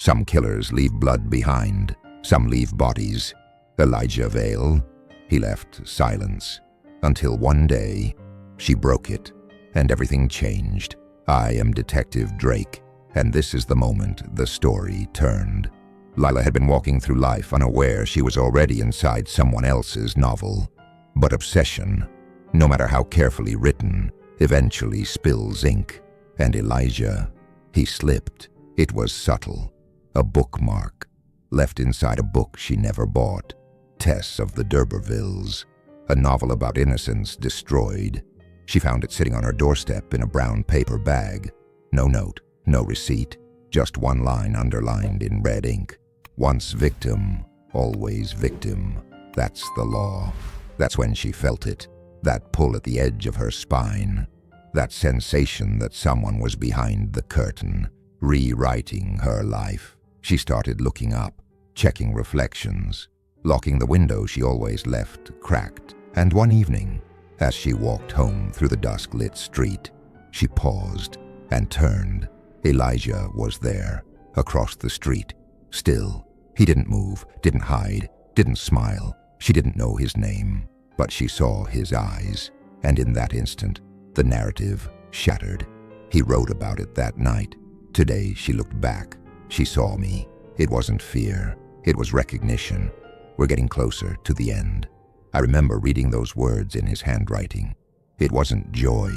Some killers leave blood behind, some leave bodies. Elijah Vale, he left silence. Until one day, she broke it, and everything changed. I am Detective Drayk, and this is the moment the story turned. Lila had been walking through life unaware she was already inside someone else's novel. But obsession, no matter how carefully written, eventually spills ink. And Elijah, he slipped. It was subtle. A bookmark, left inside a book she never bought. Tess of the D'Urbervilles, a novel about innocence destroyed. She found it sitting on her doorstep in a brown paper bag. No note, no receipt, just one line underlined in red ink. Once victim, always victim. That's the law. That's when she felt it, that pull at the edge of her spine, that sensation that someone was behind the curtain, rewriting her life. She started looking up, checking reflections, locking the window she always left cracked. And one evening, as she walked home through the dusk-lit street, she paused and turned. Elijah was there, across the street, still. He didn't move, didn't hide, didn't smile. She didn't know his name, but she saw his eyes, and in that instant, the narrative shattered. He wrote about it that night. Today, she looked back. She saw me. It wasn't fear. It was recognition. We're getting closer to the end. I remember reading those words in his handwriting. It wasn't joy.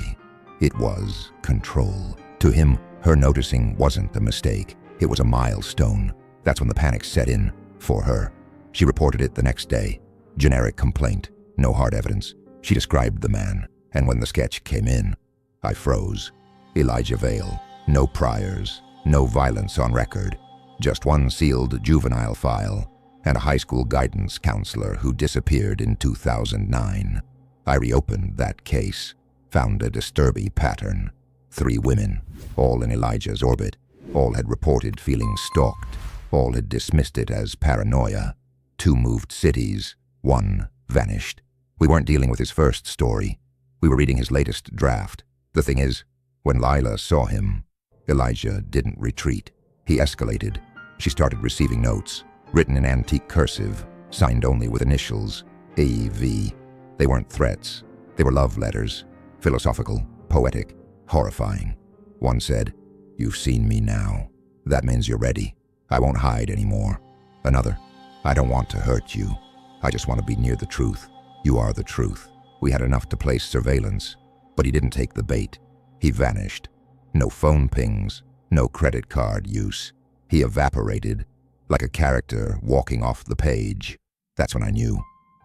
It was control. To him, her noticing wasn't a mistake. It was a milestone. That's when the panic set in for her. She reported it the next day. Generic complaint, no hard evidence. She described the man, and when the sketch came in, I froze. Elijah Vale, no priors, no violence on record, just one sealed juvenile file, and a high school guidance counselor who disappeared in 2009. I reopened that case, found a disturbing pattern. 3 women, all in Elijah's orbit. All had reported feeling stalked. All had dismissed it as paranoia. 2 moved cities. 1 vanished. We weren't dealing with his first story. We were reading his latest draft. The thing is, when Lila saw him, Elijah didn't retreat. He escalated. She started receiving notes, written in antique cursive, signed only with initials, A.V. They weren't threats. They were love letters, philosophical, poetic, horrifying. One said, "You've seen me now. That means you're ready. I won't hide anymore." Another, "I don't want to hurt you. I just want to be near the truth. You are the truth." We had enough to place surveillance, but he didn't take the bait. He vanished. No phone pings, no credit card use. He evaporated, like a character walking off the page. That's when I knew.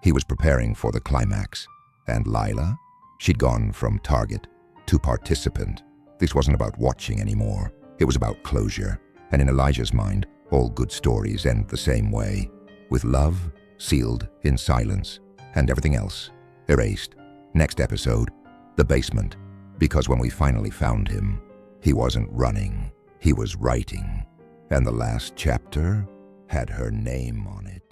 He was preparing for the climax. And Lila? She'd gone from target to participant. This wasn't about watching anymore. It was about closure. And in Elijah's mind, all good stories end the same way, with love sealed in silence, and everything else erased. Next episode, the basement. Because when we finally found him, he wasn't running, he was writing. And the last chapter had her name on it.